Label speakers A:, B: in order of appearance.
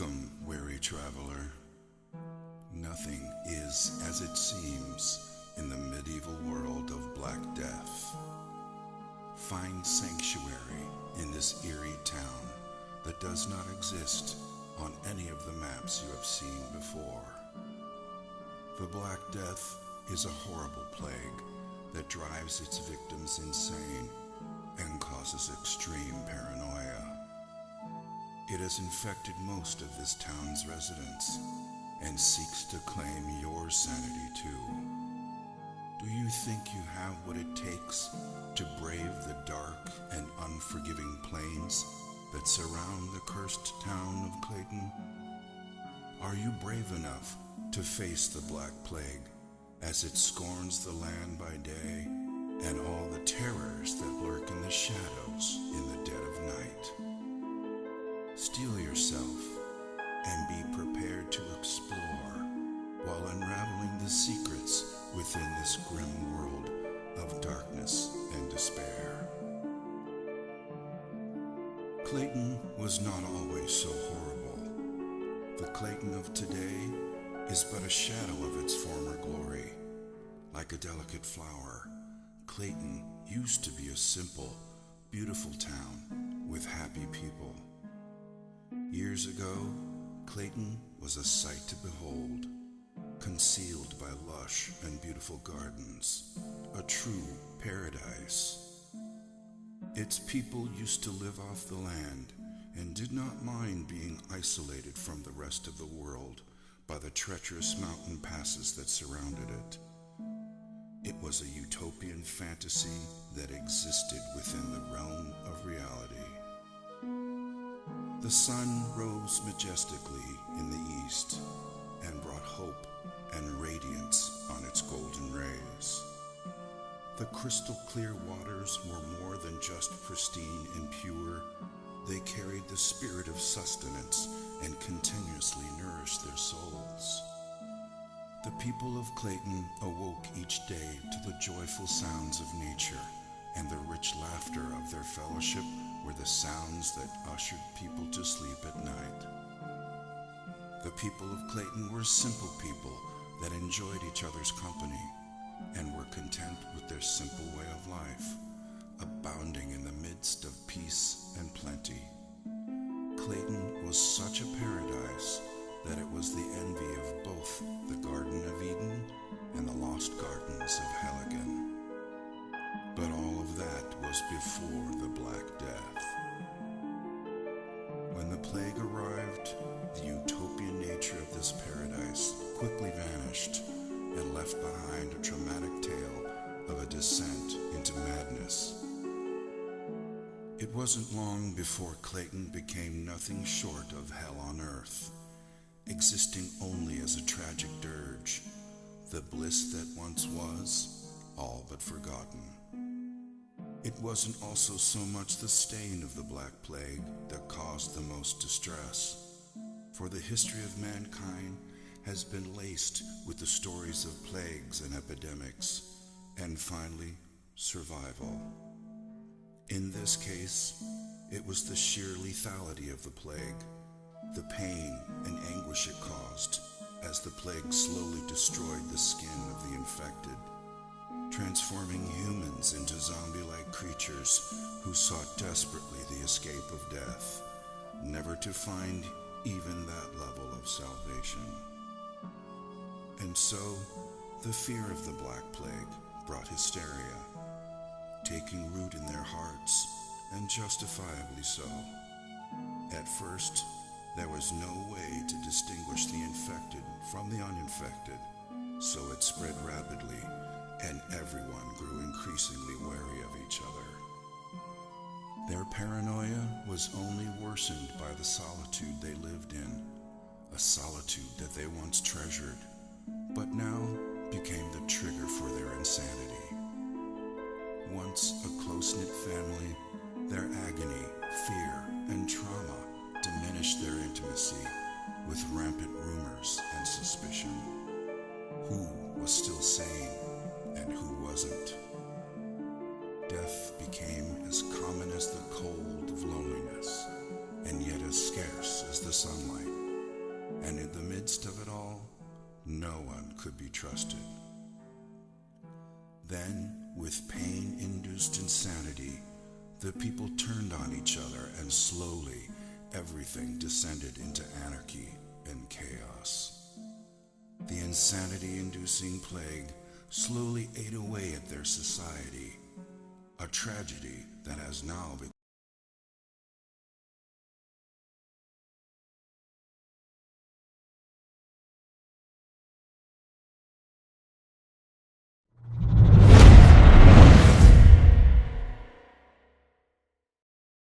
A: Welcome, weary traveler. Nothing is as it seems in the medieval world of Black Death. Find sanctuary in this eerie town that does not exist on any of the maps you have seen before. The Black Death is a horrible plague that drives its victims insane and causes extreme paranoia. It has infected most of this town's residents and seeks to claim your sanity too. Do you think you have what it takes to brave the dark and unforgiving plains that surround the cursed town of Clayton? Are you brave enough to face the Black Plague as it scorns the land by day and all the terrors that lurk in the shadows in the dead of night? Steel yourself and be prepared to explore while unraveling the secrets within this grim world of darkness and despair. Clayton was not always so horrible. The Clayton of today is but a shadow of its former glory. Like a delicate flower, Clayton used to be a simple, beautiful town with happy people. Years ago, Clayton was a sight to behold, concealed by lush and beautiful gardens, a true paradise. Its people used to live off the land and did not mind being isolated from the rest of the world by the treacherous mountain passes that surrounded it. It was a utopian fantasy that existed within the realm of reality. The sun rose majestically in the east and brought hope and radiance on its golden rays. The crystal clear waters were more than just pristine and pure. They carried the spirit of sustenance and continuously nourished their souls. The people of Clayton awoke each day to the joyful sounds of nature, and the rich laughter of their fellowship were the sounds that ushered people to sleep at night. The people of Clayton were simple people that enjoyed each other's company and were content with their simple way of life, abounding in the midst of peace and plenty. Clayton was such a paradise that it was the envy of both the Garden of Eden and the lost gardens of Helligan. But all of that was before the Black Death. When the plague arrived, the utopian nature of this paradise quickly vanished and left behind a dramatic tale of a descent into madness. It wasn't long before Clayton became nothing short of hell on earth, existing only as a tragic dirge, the bliss that once was, all but forgotten. It wasn't also so much the stain of the Black Plague that caused the most distress, for the history of mankind has been laced with the stories of plagues and epidemics, and finally, survival. In this case, it was the sheer lethality of the plague, the pain and anguish it caused as the plague slowly destroyed the skin of the infected, transforming humans into zombie-like creatures who sought desperately the escape of death, never to find even that level of salvation. And so, the fear of the Black Plague brought hysteria, taking root in their hearts, and justifiably so. At first, there was no way to distinguish the infected from the uninfected, so it spread rapidly, and everyone grew increasingly wary of each other. Their paranoia was only worsened by the solitude they lived in, a solitude that they once treasured, but now became the trigger for their insanity. Once a close-knit family, their agony, fear, and trauma diminished their intimacy with rampant rumors and suspicion. Who was still sane and who wasn't? Death became as common as the cold of loneliness, and yet as scarce as the sunlight. and in the midst of it all, no one could be trusted. Then, with pain-induced insanity, the people turned on each other, and slowly everything descended into anarchy and chaos. The insanity-inducing plague slowly ate away at their society, a tragedy that has now become